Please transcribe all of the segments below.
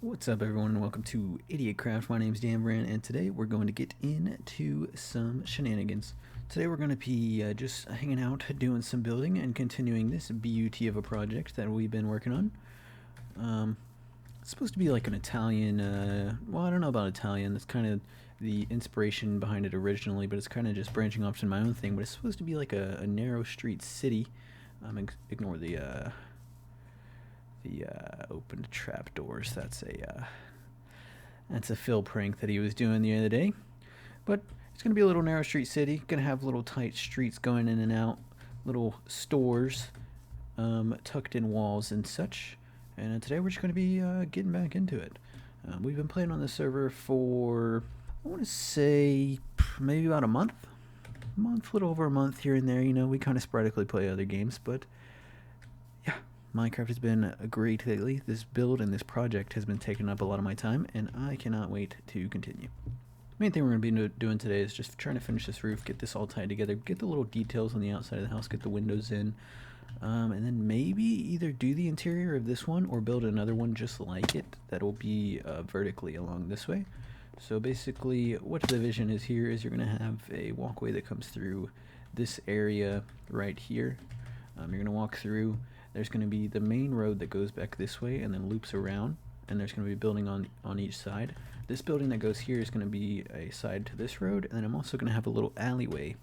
What's up, everyone, and welcome to Idiotcraft. My name's Dan Brand, and today we're going to get into some shenanigans. Today we're going to be just hanging out, doing some building, and continuing this beauty of a project that we've been working on. It's supposed to be like an Italian, well, I don't know about Italian. That's kind of the inspiration behind it originally, but it's kind of just branching off to my own thing. But it's supposed to be like a narrow street city. Ignore the opened trapdoors. That's a fill prank that he was doing the other day. But it's gonna be a little narrow street city. Gonna have little tight streets going in and out, little stores, tucked in walls and such. And today we're just gonna be getting back into it. We've been playing on this server for, I want to say, maybe about a month, little over a month here and there. You know, we kind of sporadically play other games, but yeah, Minecraft has been great lately. This build and this project has been taking up a lot of my time, and I cannot wait to continue. The main thing we're going to be doing today is just trying to finish this roof, get this all tied together, get the little details on the outside of the house, get the windows in, and then maybe either do the interior of this one or build another one just like it that'll be vertically along this way. So basically what the vision is here is you're going to have a walkway that comes through this area right here. You're going to walk through. There's going to be the main road that goes back this way and then loops around, and there's going to be a building on each side. This building that goes here is going to be a side to this road, and then I'm also going to have a little alleyway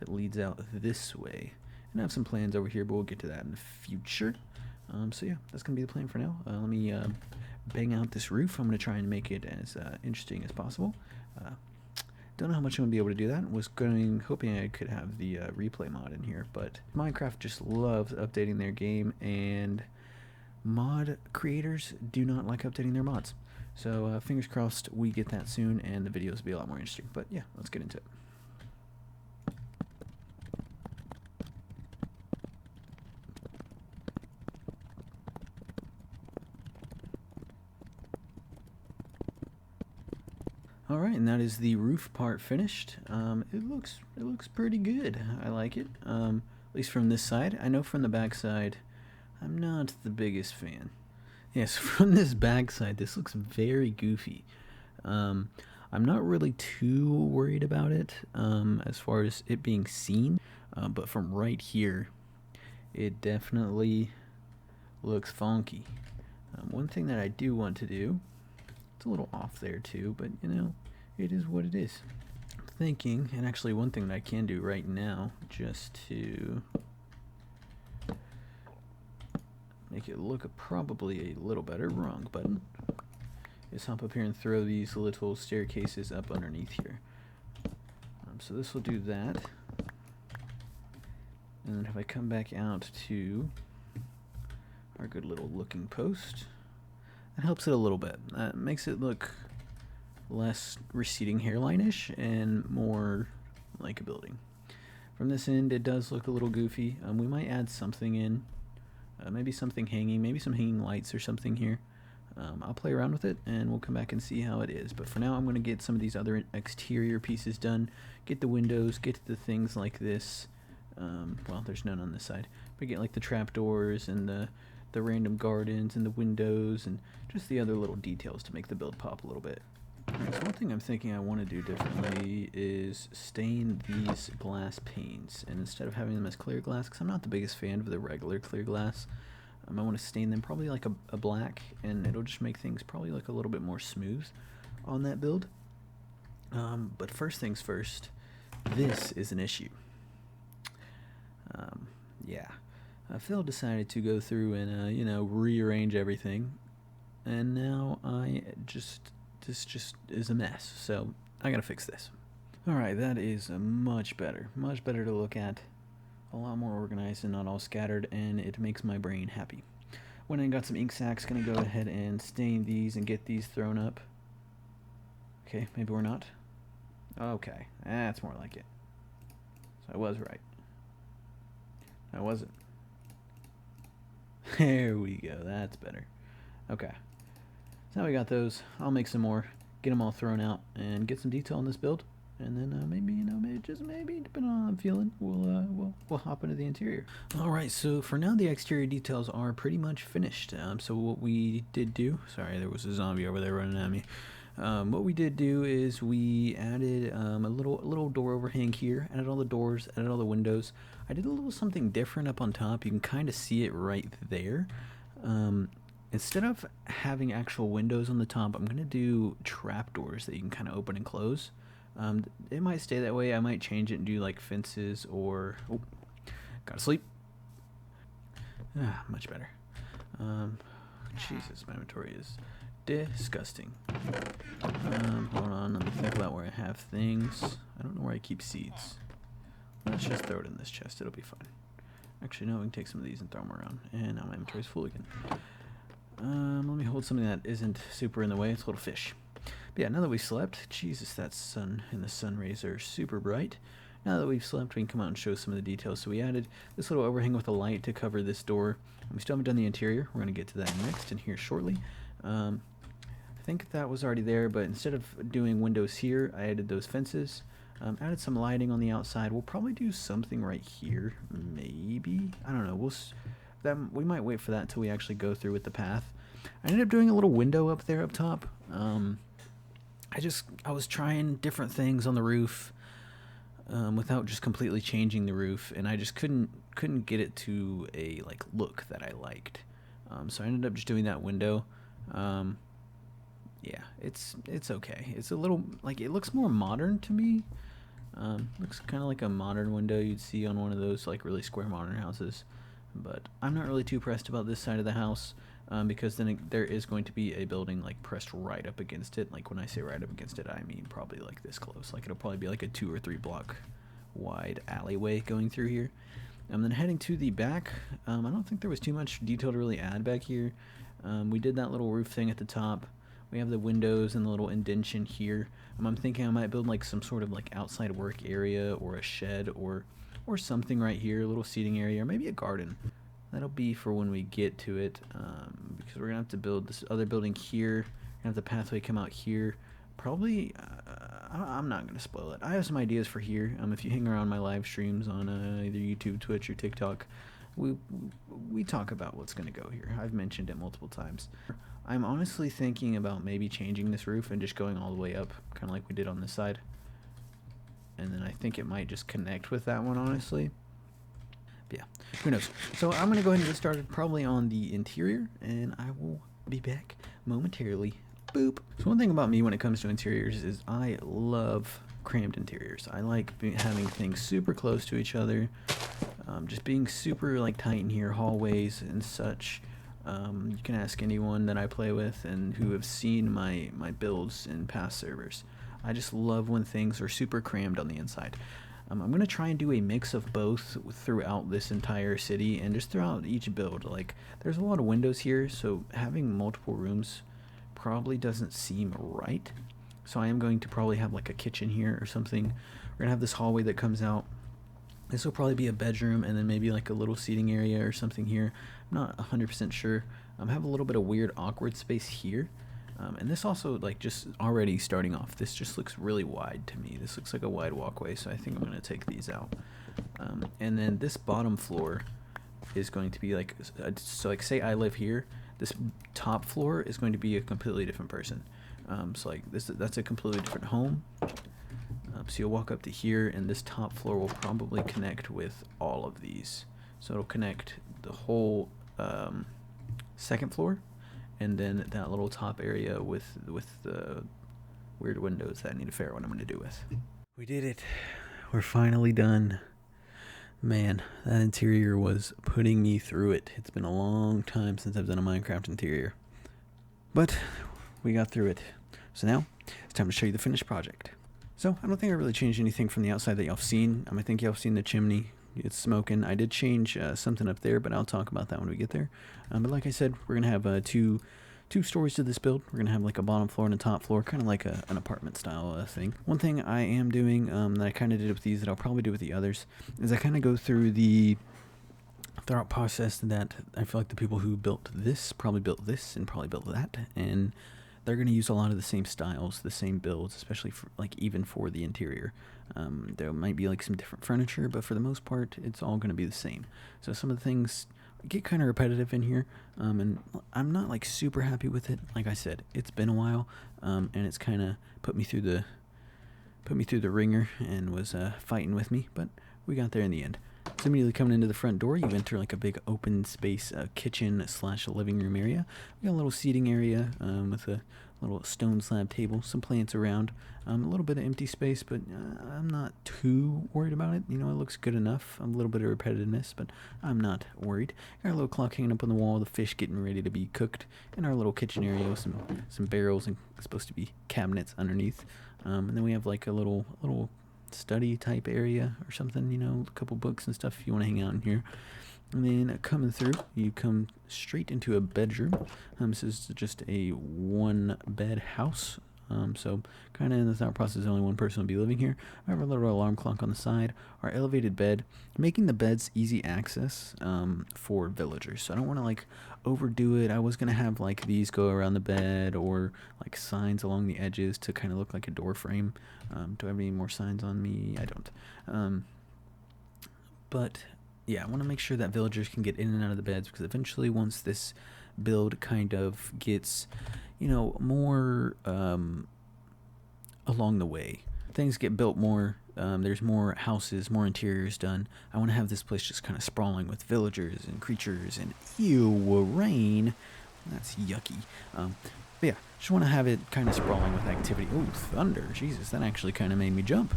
that leads out this way. And I have some plans over here, but we'll get to that in the future. So yeah, that's going to be the plan for now. Let me bang out this roof. I'm going to try and make it as interesting as possible. Don't know how much I'm going to be able to do that. Hoping I could have the replay mod in here, but Minecraft just loves updating their game, and mod creators do not like updating their mods. So fingers crossed we get that soon, and the videos will be a lot more interesting. But yeah, let's get into it. Alright, and that is the roof part finished. It looks pretty good. I like it. At least from this side. I know from the back side, I'm not the biggest fan. Yes, from this back side, this looks very goofy. I'm not really too worried about it as far as it being seen, but from right here, it definitely looks funky. One thing that I do want to do, it's a little off there too, but you know, it is what it is. I'm thinking, and actually one thing that I can do right now, just to make it look probably a little better, wrong button, is hop up here and throw these little staircases up underneath here. So this will do that. And then if I come back out to our good little looking post, that helps it a little bit. That makes it look less receding hairline-ish and more like a building. From this end, it does look a little goofy. We might add something in, maybe something hanging, maybe some hanging lights or something here. I'll play around with it, and we'll come back and see how it is. But for now, I'm going to get some of these other exterior pieces done, get the windows, get the things like this. Well, there's none on this side, but get like the trapdoors and the random gardens and the windows and just the other little details to make the build pop a little bit. So one thing I'm thinking I want to do differently is stain these glass panes, and instead of having them as clear glass, because I'm not the biggest fan of the regular clear glass, I want to stain them probably like a black, and it'll just make things probably look a little bit more smooth on that build. But first things first, this is an issue. Yeah. Phil decided to go through and, you know, rearrange everything, and now this just is a mess, so I gotta fix this. Alright, that is much better to look at, a lot more organized and not all scattered, and it makes my brain happy. When I got some ink sacks, gonna go ahead and stain these and get these thrown up. Okay, maybe we're not. Okay, that's more like it. So I was right. I wasn't. There we go, that's better. Okay, so now we got those. I'll make some more, get them all thrown out, and get some detail on this build, And then maybe, maybe just maybe, depending on how I'm feeling, we'll hop into the interior. All right, so for now the exterior details are pretty much finished. So what we did do, sorry, there was a zombie over there running at me. What we did do is we added a little door overhang here, added all the doors, added all the windows. I did a little something different up on top. You can kind of see it right there. Instead of having actual windows on the top, I'm gonna do trapdoors that you can kind of open and close. It might stay that way. I might change it and do like fences or... Oh, gotta sleep. Much better. Jesus, my inventory is disgusting. Hold on, let me think about where I have things. I don't know where I keep seeds. Let's just throw it in this chest, it'll be fine. Actually, no, we can take some of these and throw them around. And now my inventory's full again. Let me hold something that isn't super in the way. It's a little fish. But yeah, now that we've slept, Jesus, that sun and the sun rays are super bright. Now that we've slept, we can come out and show some of the details. So we added this little overhang with a light to cover this door. And we still haven't done the interior. We're going to get to that next and here shortly. I think that was already there, but instead of doing windows here, I added those fences. Added some lighting on the outside. We'll probably do something right here, maybe. I don't know. We might wait for that until we actually go through with the path. I ended up doing a little window up there up top. I was trying different things on the roof without just completely changing the roof, and I just couldn't get it to a look that I liked. So I ended up just doing that window. Yeah, it's okay. It's a little it looks more modern to me. Looks kind of like a modern window you'd see on one of those really square modern houses. But I'm not really too pressed about this side of the house because then there is going to be a building pressed right up against it. When I say right up against it, I mean probably this close. It'll probably be a 2 or 3 block wide alleyway going through here. And then heading to the back, I don't think there was too much detail to really add back here. We did that little roof thing at the top. We have the windows and the little indention here. I'm thinking I might build some sort of outside work area or a shed or something right here, a little seating area, or maybe a garden. That'll be for when we get to it, because we're gonna have to build this other building here. We're gonna have the pathway come out here. Probably, I'm not gonna spoil it. I have some ideas for here. If you hang around my live streams on either YouTube, Twitch, or TikTok, we talk about what's gonna go here. I've mentioned it multiple times. I'm honestly thinking about maybe changing this roof and just going all the way up, kind of like we did on this side. And then I think it might just connect with that one, honestly. But yeah, who knows. So I'm going to go ahead and get started probably on the interior, and I will be back momentarily. Boop. So one thing about me when it comes to interiors is I love crammed interiors. I like having things super close to each other, just being super tight in here, hallways and such. You can ask anyone that I play with and who have seen my builds in past servers. I just love when things are super crammed on the inside. I'm going to try and do a mix of both throughout this entire city and just throughout each build. There's a lot of windows here, so having multiple rooms probably doesn't seem right. So I am going to probably have a kitchen here or something. We're going to have this hallway that comes out. This will probably be a bedroom and then maybe a little seating area or something here. I'm not 100% sure. I have a little bit of weird awkward space here. And this also, just already starting off, this just looks really wide to me. This looks like a wide walkway, so I think I'm going to take these out. And then this bottom floor is going to be so say I live here, this top floor is going to be a completely different person. So that's a completely different home. So you'll walk up to here, and this top floor will probably connect with all of these. So it'll connect the whole second floor, and then that little top area with the weird windows that I need to figure out what I'm going to do with. We did it. We're finally done. Man, that interior was putting me through it. It's been a long time since I've done a Minecraft interior. But we got through it. So now it's time to show you the finished project. So I don't think I really changed anything from the outside that y'all have seen. I think y'all have seen the chimney. It's smoking. I did change something up there, but I'll talk about that when we get there. But like I said, we're going to have two stories to this build. We're going to have a bottom floor and a top floor, kind of like an apartment style thing. One thing I am doing that I kind of did with these that I'll probably do with the others is I kind of go through the thought process that I feel like the people who built this probably built this and probably built that, and they're going to use a lot of the same styles, the same builds, especially for, like, even for the interior. There might be like some different furniture, but for the most part, it's all going to be the same. So some of the things get kind of repetitive in here, and I'm not like super happy with it. Like I said, it's been a while, and it's kind of put me through the ringer and was fighting with me, but we got there in the end. So immediately coming into the front door, you enter like a big open space kitchen / living room area. We got a little seating area with a little stone slab table, some plants around, a little bit of empty space, but I'm not too worried about it. You know, it looks good enough. A little bit of repetitiveness, but I'm not worried. Got our little clock hanging up on the wall, the fish getting ready to be cooked, in our little kitchen area with some barrels and supposed to be cabinets underneath. And then we have like a little study type area or something, you know, a couple books and stuff if you want to hang out in here. And then coming through, you come straight into a bedroom. This is just a one bed house. So kind of in the thought process, only one person will be living here. I have a little alarm clock on the side, our elevated bed, making the beds easy access for villagers. So I don't want to like overdo it. I was going to have like these go around the bed or like signs along the edges to kind of look like a door frame. Do I have any more signs on me? I don't. But yeah, I want to make sure that villagers can get in and out of the beds, because eventually once this build kind of gets, you know, more along the way, things get built more, there's more houses, more interiors done. I want to have this place just kind of sprawling with villagers and creatures and rain. That's yucky. But yeah, just want to have it kind of sprawling with activity. Oh, thunder. Jesus, that actually kind of made me jump.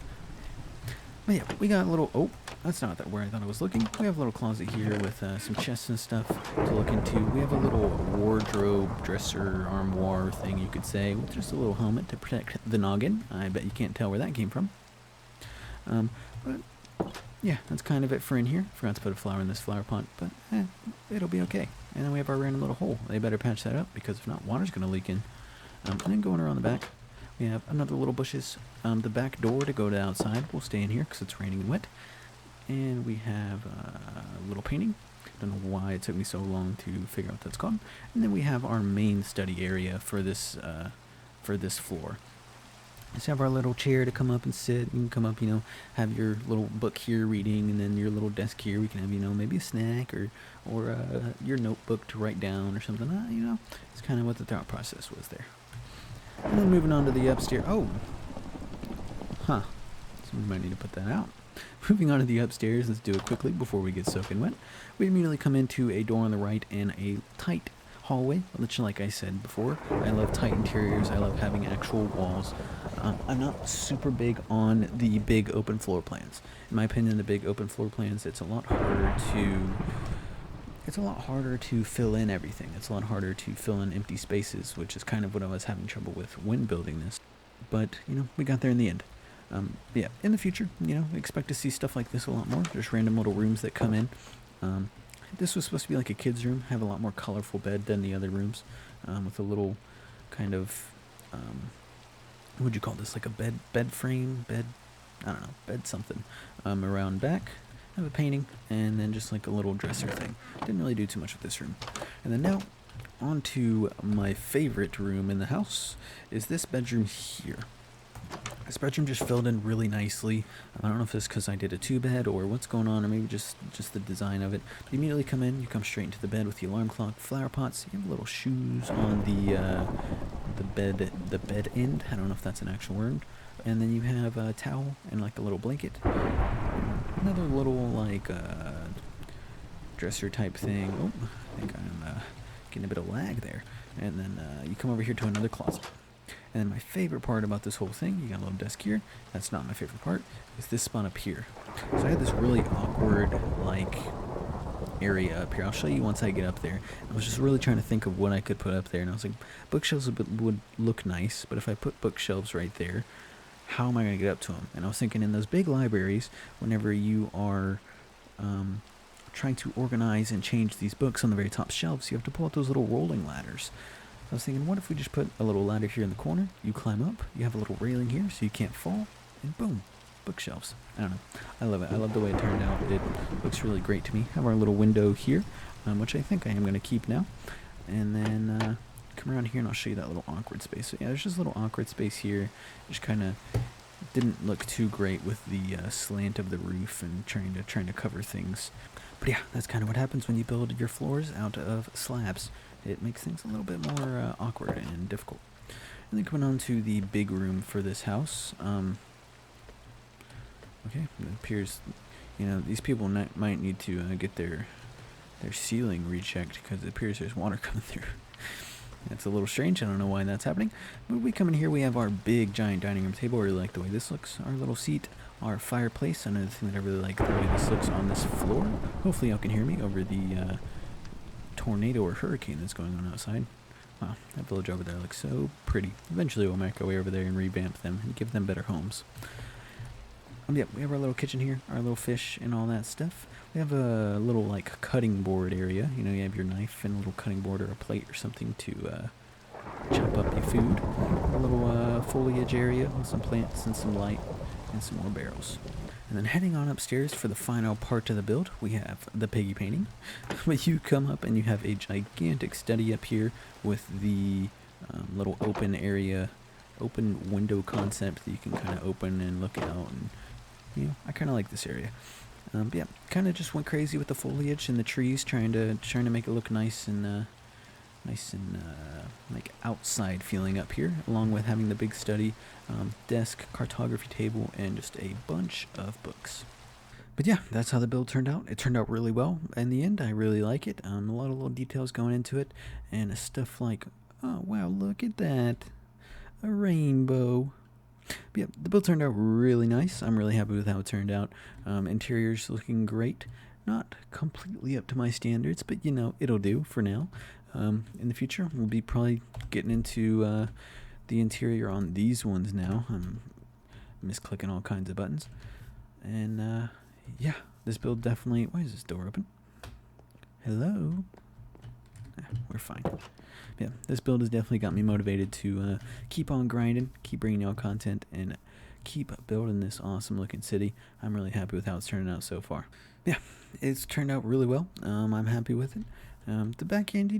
But yeah, we got a little, oh, that's not where I thought I was looking. We have a little closet here with some chests and stuff to look into. We have a little wardrobe, dresser, armoire thing, you could say, with just a little helmet to protect the noggin. I bet you can't tell where that came from. But yeah, that's kind of it for in here. Forgot to put a flower in this flower pot, but it'll be okay. And then we have our random little hole. They better patch that up, because if not, water's going to leak in. And then going around the back, we have another little bushes. The back door to go to outside will stay in here because it's raining and wet. And we have a little painting. Don't know why it took me so long to figure out what that's called. And then we have our main study area for this floor. Just have our little chair to come up and sit. You can come up, you know, have your little book here reading, and then your little desk here. We can have, you know, maybe a snack or your notebook to write down or something. You know, it's kind of what the thought process was there. And then moving on to the upstairs. Oh, huh. Somebody might need to put that out. Moving on to the upstairs, let's do it quickly before we get soaking wet. We immediately come into a door on the right and a tight hallway, which, like I said before, I love tight interiors. I love having actual walls. I'm not super big on the big open floor plans. In my opinion, the big open floor plans, it's a lot harder to fill in everything. It's a lot harder to fill in empty spaces, which is kind of what I was having trouble with when building this. But, you know, we got there in the end. Yeah, in the future, you know, expect to see stuff like this a lot more. There's random little rooms that come in. This was supposed to be like a kid's room, have a lot more colorful bed than the other rooms, with a little kind of, what would you call this, like a bed frame, I don't know, bed something, around back. Have a painting, and then just like a little dresser thing. Didn't really do too much with this room. And then now, on to my favorite room in the house, is this bedroom here. This bedroom just filled in really nicely. I don't know if it's because I did a 2-bed or what's going on, or maybe just the design of it. But you immediately come in, you come straight into the bed with the alarm clock, flower pots. You have little shoes on the bed end. I don't know if that's an actual word. And then you have a towel and like a little blanket. Another little like dresser type thing. Oh, I think I'm getting a bit of lag there. And then you come over here to another closet. And then my favorite part about this whole thing, you got a little desk here. That's not my favorite part, is this spot up here. So I had this really awkward like area up here. I'll show you once I get up there. I was just really trying to think of what I could put up there, and I was like, bookshelves would look nice, but if I put bookshelves right there, how am I going to get up to them? And I was thinking in those big libraries, whenever you are trying to organize and change these books on the very top shelves, you have to pull out those little rolling ladders. I was thinking, what if we just put a little ladder here in the corner, you climb up, you have a little railing here so you can't fall, and boom, bookshelves. I don't know. I love it. I love the way it turned out. It looks really great to me. Have our little window here, which I think I am going to keep now. And then come around here and I'll show you that little awkward space. So yeah, there's just a little awkward space here. Just kind of didn't look too great with the slant of the roof and trying to cover things. But yeah, that's kind of what happens when you build your floors out of slabs. It makes things a little bit more awkward and difficult. And then coming on to the big room for this house. Okay, it appears, these people might need to get their ceiling rechecked because it appears there's water coming through. That's a little strange. I don't know why that's happening. But we come in here, we have our big giant dining room table. I really like the way this looks. Our little seat, our fireplace. Another thing that I really like, the way this looks on this floor. Hopefully y'all can hear me over the tornado or hurricane that's going on outside. Wow, that village over there looks so pretty. Eventually we'll make our way over there and revamp them and give them better homes. Yeah, we have our little kitchen here, our little fish and all that stuff. We have a little like cutting board area. You have your knife and a little cutting board or a plate or something to chop up your food. A little foliage area with some plants and some light and some more barrels. And then heading on upstairs for the final part of the build, we have the piggy painting. But you come up and you have a gigantic study up here with the little open area, open window concept that you can kind of open and look out. And I kind of like this area. But yeah, kind of just went crazy with the foliage and the trees, trying to make it look nice and like outside feeling up here, along with having the big study, desk, cartography table, and just a bunch of books. But yeah, that's how the build turned out. It turned out really well. In the end, I really like it. A lot of little details going into it, and stuff like, oh wow, look at that, a rainbow. But yeah, the build turned out really nice. I'm really happy with how it turned out. Interior's looking great. Not completely up to my standards, but it'll do for now. In the future, we'll be probably getting into the interior on these ones now. I'm misclicking all kinds of buttons. And yeah, this build definitely... Why is this door open? Hello? We're fine. Yeah, this build has definitely got me motivated to keep on grinding, keep bringing y'all content, and keep building this awesome looking city. I'm really happy with how it's turning out so far. Yeah, it's turned out really well. I'm happy with it. The back end,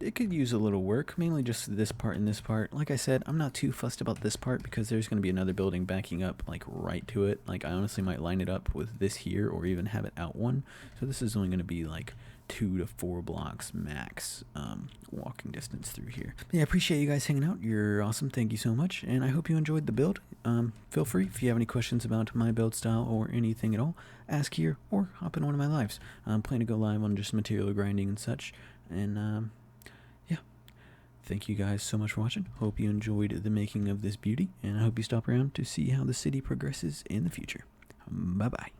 it could use a little work, mainly just this part and this part. Like I said, I'm not too fussed about this part because there's going to be another building backing up like right to it. Like I honestly might line it up with this here or even have it out one. So this is only going to be like 2 to 4 blocks max walking distance through here. But yeah, I appreciate you guys hanging out. You're awesome. Thank you so much. And I hope you enjoyed the build. Feel free, if you have any questions about my build style or anything at all, ask here or hop in one of my lives. I'm planning to go live on just material grinding and such. And yeah, thank you guys so much for watching. Hope you enjoyed the making of this beauty, and I hope you stop around to see how the city progresses in the future. Bye bye.